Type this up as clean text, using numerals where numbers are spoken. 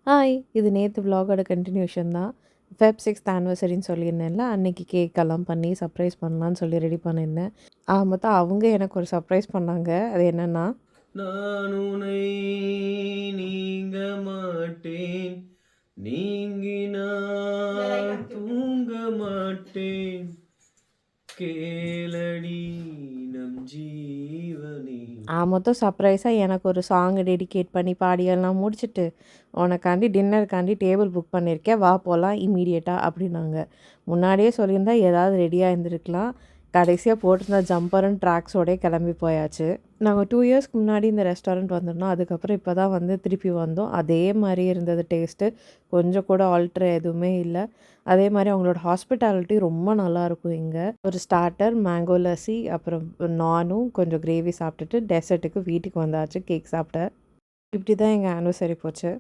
Hi! இது நேத்து விலாகோட continuation தான். ஃபெப் 6த் ஆனிவர்சரின்னு சொல்லியிருந்தேன்ல, அன்னைக்கு கேக்கெல்லாம் பண்ணி சர்ப்ரைஸ் பண்ணலான்னு சொல்லி ரெடி பண்ணியிருந்தேன். மொத்தம் அவங்க எனக்கு ஒரு சர்ப்ரைஸ் பண்ணாங்க. அது என்னன்னா, நான் உனை நீங்க மாட்டேன், நீங்கினால் தூங்க மாட்டேன், கேளடி நம் ஜீவனே. மொத்தம் சர்ப்ரைஸா எனக்கு ஒரு சாங் டெடிகேட் பண்ணி பாடியெல்லாம் முடிச்சுட்டு, "உனக்காண்டி டின்னருக்காண்டி டேபிள் புக் பண்ணியிருக்கேன். வா போலாம் இம்மீடியட்டா" அப்படின்னாங்க. முன்னாடியே சொல்லியிருந்தா ஏதாவது ரெடியா இருந்திருக்கலாம். கடைசியா போட்டிருந்த ஜம்பரும் ட்ராக்ஸோடயே கிளம்பி போயாச்சு. நாங்க 2 இயர்ஸ்க்கு முன்னாடி இந்த ரெஸ்டாரண்ட் வந்திருந்தோம். அதுக்கப்புறம் இப்போ தான் வந்து திருப்பி வந்தோம். அதே மாரியே இருந்தது டேஸ்ட்டு. கொஞ்சம் கூட ஆல்டர் எதுவுமே இல்ல. அதே மாரி அவங்களோட ஹாஸ்பிட்டாலிட்டி ரொம்ப நல்லாயிருக்கும் இங்க. ஒரு ஸ்டார்ட்டர், மேங்கோ லஸ்ஸி, அப்புறம் நானும் கொஞ்சம் கிரேவி சாப்பிட்டுட்டு டெசர்ட்டுக்கு வீட்டுக்கு வந்தாச்சு கேக் சாப்பிட. இப்படி தான் எங்கள் ஆனிவர்சரி போச்சு.